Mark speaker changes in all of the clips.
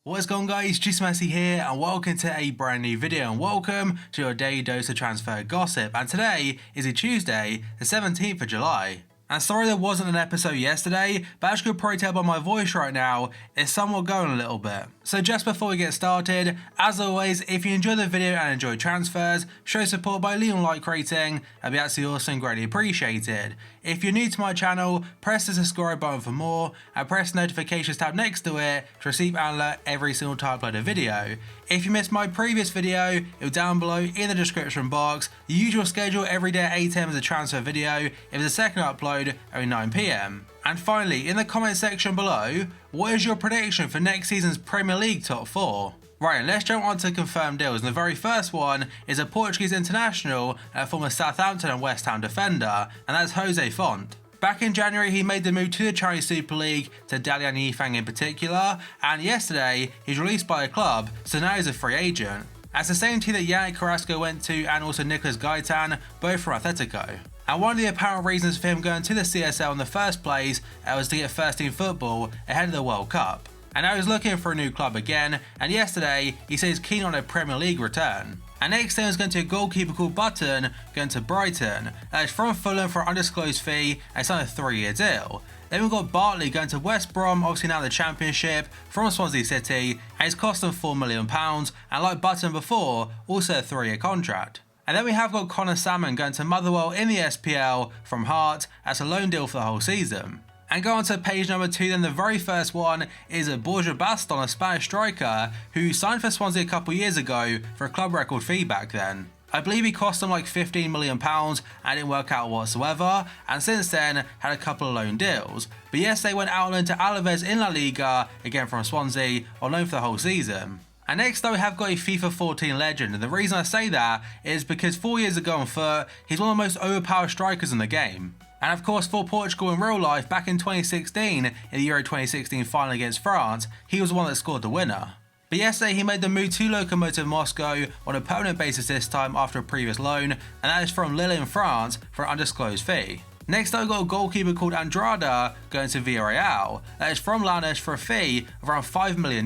Speaker 1: What is going on, guys? Messi here and welcome to a brand new video and welcome to your daily dose of transfer gossip. And today is a Tuesday, the 17th of July. And sorry there wasn't an episode yesterday, but as you could probably tell by my voice right now, it's somewhat going a little bit. So just before we get started, as always, if you enjoyed the video and enjoyed transfers, show support by leaving a like rating, that'd be absolutely awesome and greatly appreciated. If you're new to my channel, press the subscribe button for more and press the notifications tab next to it to receive and alert every single time I upload a video. If you missed my previous video, it'll be down below in the description box. The usual schedule every day at 8 AM is a transfer video, if it's a second upload, only 9 PM. And finally, in the comment section below, what is your prediction for next season's Premier League top 4? Right, and let's jump on to confirmed deals, and the very first one is a Portuguese international and a former Southampton and West Ham defender, and that's Jose Font. Back in January, he made the move to the Chinese Super League, to Dalian Yifang in particular, and yesterday, he's released by a club, so now he's a free agent. That's the same team that Yannick Carrasco went to, and also Nicolas Gaitan, both from Atletico. And one of the apparent reasons for him going to the CSL in the first place was to get first team football ahead of the World Cup. And now he's looking for a new club again, and yesterday he said he's keen on a Premier League return. And next then is going to a goalkeeper called Button going to Brighton. That is from Fulham for an undisclosed fee, and it's on a 3-year deal. Then we've got Bartley going to West Brom, obviously now the Championship, from Swansea City, and it's cost them £4 million, and like Button before, also a 3-year contract. And then we have got Connor Salmon going to Motherwell in the SPL from Heart as a loan deal for the whole season. And go on to page number 2, then the very first one is a Borja Baston, a Spanish striker who signed for Swansea a couple years ago for a club record fee back then. I believe he cost them like £15 million and didn't work out whatsoever, and since then had a couple of loan deals. But yes, they went out on loan to Alaves in La Liga, again from Swansea, on loan for the whole season. And next though we have got a FIFA 14 legend, and the reason I say that is because 4 years ago on foot, he's one of the most overpowered strikers in the game. And of course for Portugal in real life, back in 2016, in the Euro 2016 final against France, he was the one that scored the winner. But yesterday he made the move to Lokomotiv Moscow on a permanent basis this time after a previous loan, and that is from Lille in France for an undisclosed fee. Next I've got a goalkeeper called Andrada going to Villarreal, that is from Launes for a fee of around €5 million.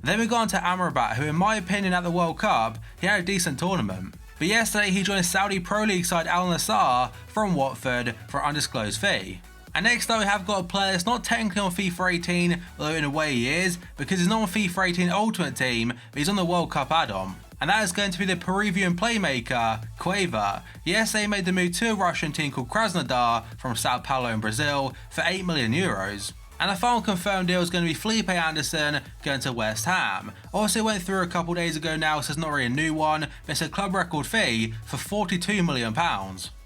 Speaker 1: Then we go on to Amrabat, who in my opinion at the World Cup, he had a decent tournament. But yesterday he joined Saudi Pro League side Al Nassr from Watford for an undisclosed fee. And next though we have got a player that's not technically on FIFA 18, although in a way he is, because he's not on FIFA 18 Ultimate Team, but he's on the World Cup add-on. And that is going to be the Peruvian playmaker, Cueva. Yesterday he made the move to a Russian team called Krasnodar from Sao Paulo in Brazil for €8 million. And the final confirmed deal is going to be Felipe Anderson going to West Ham. Also went through a couple days ago now, so it's not really a new one, but it's a club record fee for £42 million.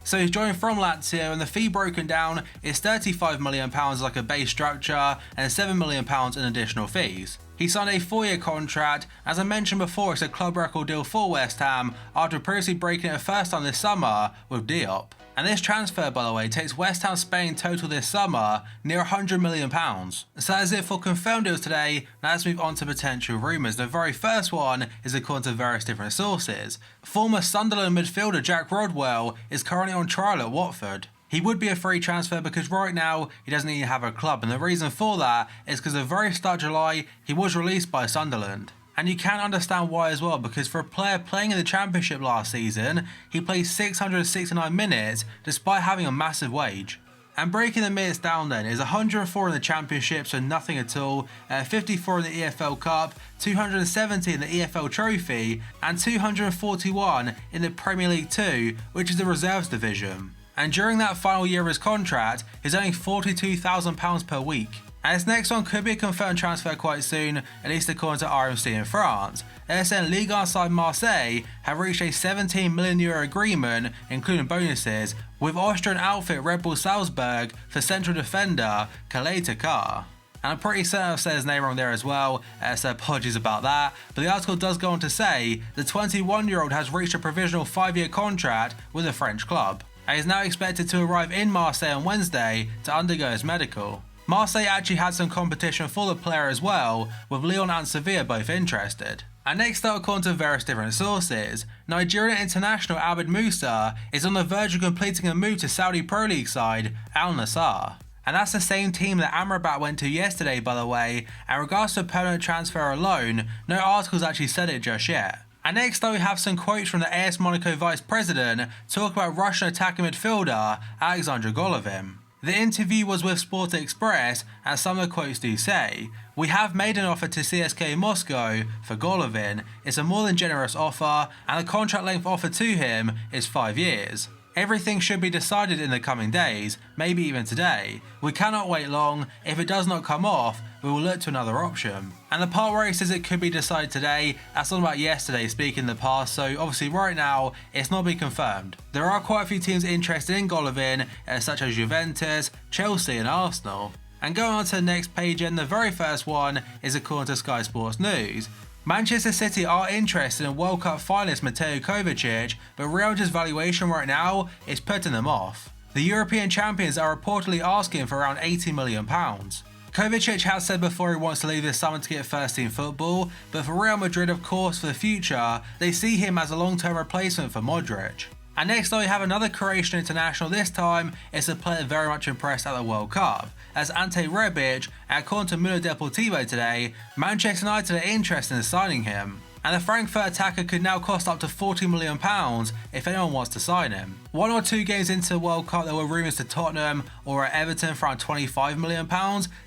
Speaker 1: So he's joined from Lazio, and the fee broken down is £35 million like a base structure and £7 million in additional fees. He signed a 4-year contract. As I mentioned before, it's a club record deal for West Ham after previously breaking it the first time this summer with Diop. And this transfer, by the way, takes West Ham spending total this summer near £100 million. So that is it for confirmed deals today. Now let's move on to potential rumours. The very first one is according to various different sources. Former Sunderland midfielder Jack Rodwell is currently on trial at Watford. He would be a free transfer because right now he doesn't even have a club, and the reason for that is because at the very start of July he was released by Sunderland. And you can understand why as well, because for a player playing in the Championship last season, he played 669 minutes despite having a massive wage. And breaking the minutes down then is 104 in the Championship, so nothing at all, 54 in the EFL Cup, 270 in the EFL Trophy, and 241 in the Premier League 2, which is the reserves division. And during that final year of his contract, he's earning £42,000 per week. And this next one could be a confirmed transfer quite soon, at least according to RMC in France. ASN Ligue 1 side Marseille have reached a €17 million agreement, including bonuses, with Austrian outfit Red Bull Salzburg for central defender Calais Takar. And I'm pretty certain I've said his name wrong there as well, so apologies about that. But the article does go on to say the 21-year-old has reached a provisional 5-year contract with a French club, and is now expected to arrive in Marseille on Wednesday to undergo his medical. Marseille actually had some competition for the player as well, with Lyon and Sevilla both interested. And next up, according to various different sources, Nigerian international Abid Musa is on the verge of completing a move to Saudi Pro League side Al Nassr. And that's the same team that Amrabat went to yesterday, by the way, and regards to a permanent transfer alone, no articles actually said it just yet. And next up we have some quotes from the AS Monaco vice president talking about Russian attacking midfielder Alexander Golovin. The interview was with Sport Express, and some of the quotes do say, "We have made an offer to CSKA Moscow for Golovin. It's a more than generous offer, and the contract length offered to him is 5 years. Everything should be decided in the coming days, maybe even today. We cannot wait long. If it does not come off, we will look to another option." And the part where he says it could be decided today, that's all about yesterday, speaking in the past, so obviously right now it's not been confirmed. There are quite a few teams interested in Golovin, such as Juventus, Chelsea and Arsenal. And going on to the next page, and the very first one is according to Sky Sports News. Manchester City are interested in World Cup finalist Mateo Kovacic, but Real Madrid's valuation right now is putting them off. The European champions are reportedly asking for around £80 million. Kovacic has said before he wants to leave this summer to get first team football, but for Real Madrid, of course, for the future, they see him as a long-term replacement for Modric. And next up we have another Croatian international. This time it's a player very much impressed at the World Cup, as Ante Rebic, and according to Mundo Deportivo today, Manchester United are interested in signing him. And the Frankfurt attacker could now cost up to £40 million if anyone wants to sign him. 1 or 2 games into the World Cup there were rumours to Tottenham or at Everton for around £25 million,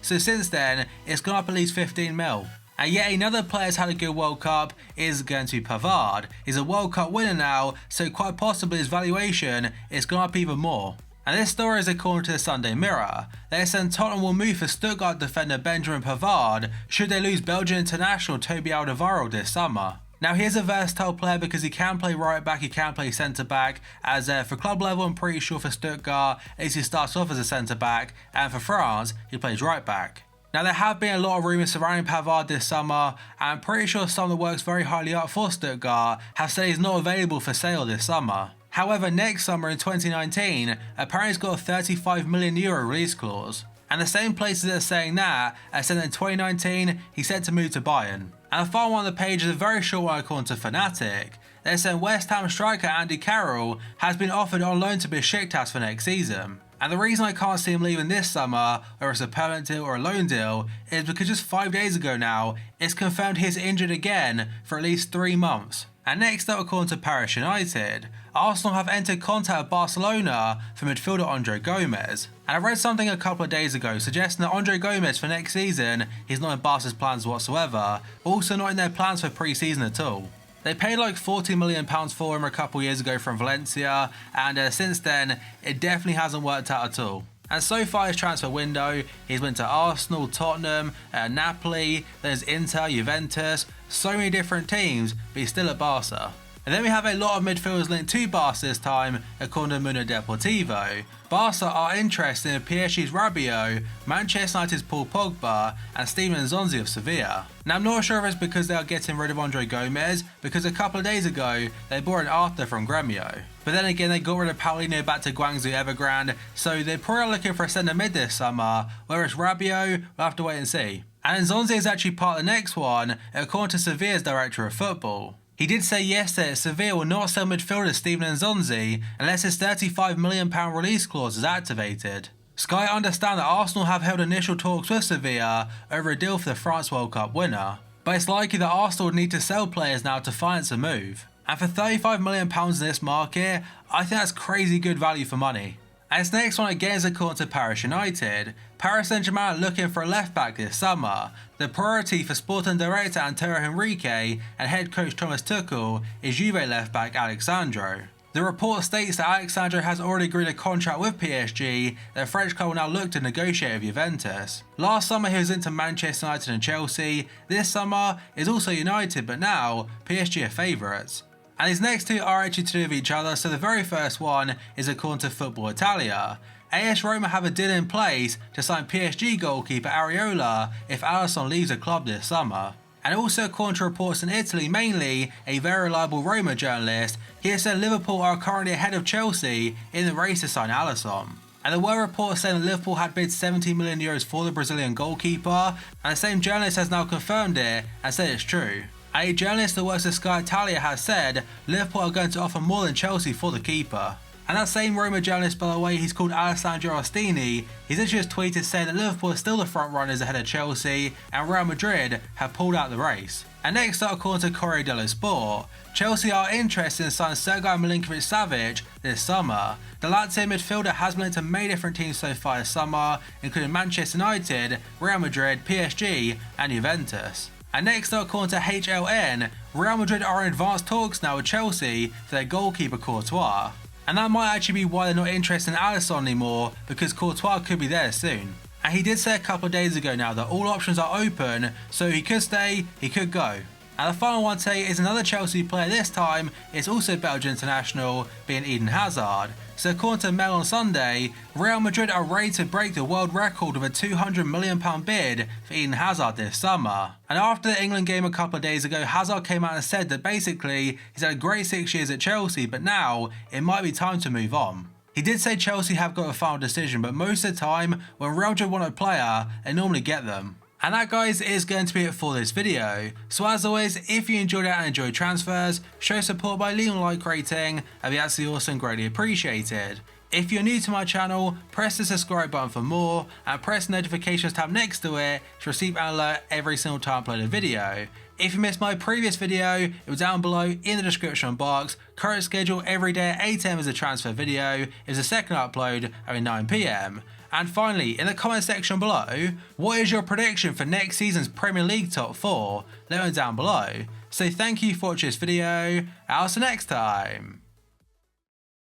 Speaker 1: so since then it's gone up at least 15 mil. And yet another player has had a good World Cup is going to be Pavard. He's a World Cup winner now, so quite possibly his valuation is gone up even more. And this story is according to the Sunday Mirror. They're saying Tottenham will move for Stuttgart defender Benjamin Pavard should they lose Belgian international Toby Alderweireld this summer. Now he's a versatile player because he can play right back, he can play centre back, as for club level I'm pretty sure for Stuttgart at least he starts off as a centre back, and for France he plays right back. Now there have been a lot of rumours surrounding Pavard this summer, and I'm pretty sure someone that works very highly up for Stuttgart have said he's not available for sale this summer. However, next summer in 2019, apparently he's got a €35 million release clause. And the same places that are saying that are saying that in 2019 he's set to move to Bayern. And the final one on the page is a very short one according to Fanatic. They're saying West Ham striker Andy Carroll has been offered on loan to Besiktas for next season. And the reason I can't see him leaving this summer, whether it's a permanent deal or a loan deal, is because just 5 days ago now, it's confirmed he's injured again for at least 3 months. And next up, according to Paris United, Arsenal have entered contact with Barcelona for midfielder Andre Gomes. And I read something a couple of days ago suggesting that Andre Gomes for next season is not in Barca's plans whatsoever, also not in their plans for pre-season at all. They paid like £40 million for him a couple years ago from Valencia, and since then, it definitely hasn't worked out at all. And so far his transfer window, he's went to Arsenal, Tottenham, Napoli, there's Inter, Juventus, so many different teams, but he's still at Barca. And then we have a lot of midfielders linked to Barca this time, according to Mundo Deportivo. Barca are interested in PSG's Rabiot, Manchester United's Paul Pogba, and Steven Nzonzi of Sevilla. Now I'm not sure if it's because they are getting rid of Andre Gomes, because a couple of days ago they bought an Arthur from Gremio. But then again they got rid of Paulinho back to Guangzhou Evergrande, so they're probably looking for a centre mid this summer, whereas Rabiot, we'll have to wait and see. And Nzonzi is actually part of the next one, according to Sevilla's director of football. He did say yesterday that Sevilla will not sell midfielder Steven Nzonzi unless his £35 million release clause is activated. Sky understand that Arsenal have held initial talks with Sevilla over a deal for the France World Cup winner, but it's likely that Arsenal would need to sell players now to finance a move. And for £35 million in this market, I think that's crazy good value for money. And this next one again is according to Paris United. Paris Saint-Germain are looking for a left back this summer. The priority for Sporting director Antero Henrique and head coach Thomas Tuchel is Juve left back Alexandro. The report states that Alexandro has already agreed a contract with PSG that the French club will now look to negotiate with Juventus. Last summer he was into Manchester United and Chelsea. This summer is also United, but now PSG are favourites. And these next two are actually to do with each other, so the very first one is according to Football Italia. AS Roma have a deal in place to sign PSG goalkeeper Areola if Alisson leaves the club this summer. And also according to reports in Italy, mainly a very reliable Roma journalist, he has said Liverpool are currently ahead of Chelsea in the race to sign Alisson. And there were reports saying that Liverpool had bid €70 million for the Brazilian goalkeeper, and the same journalist has now confirmed it and said it's true. A journalist that works at Sky Italia has said Liverpool are going to offer more than Chelsea for the keeper. And that same Roma journalist, by the way, he's called Alessandro Ostini, he's actually just tweeted saying that Liverpool are still the front runners ahead of Chelsea and Real Madrid have pulled out the race. And next up, according to Corriere dello Sport, Chelsea are interested in signing Sergej Milinkovic-Savic this summer. The Lazio midfielder has been linked to many different teams so far this summer, including Manchester United, Real Madrid, PSG and Juventus. And next up, according to HLN, Real Madrid are in advanced talks now with Chelsea for their goalkeeper Courtois. And that might actually be why they're not interested in Alisson anymore, because Courtois could be there soon. And he did say a couple of days ago now that all options are open, so he could stay, he could go. And the final one today is another Chelsea player this time, it's also Belgian international, being Eden Hazard. So according to Mail on Sunday, Real Madrid are ready to break the world record with a £200 million bid for Eden Hazard this summer. And after the England game a couple of days ago, Hazard came out and said that basically he's had a great 6 years at Chelsea, but now it might be time to move on. He did say Chelsea have got a final decision, but most of the time when Real Madrid want a player, they normally get them. And that, guys, is going to be it for this video. So as always, if you enjoyed it and enjoyed transfers, show support by leaving a like rating, that'd be absolutely awesome, greatly appreciated. If you're new to my channel, press the subscribe button for more and press the notifications tab next to it to receive an alert every single time I upload a video. If you missed my previous video, it was down below in the description box. Current schedule every day at 8 AM is a transfer video, is the second upload at 9 PM. And finally, in the comment section below, what is your prediction for next season's Premier League top 4? Let me know down below. So thank you for watching this video, and I'll see you next time.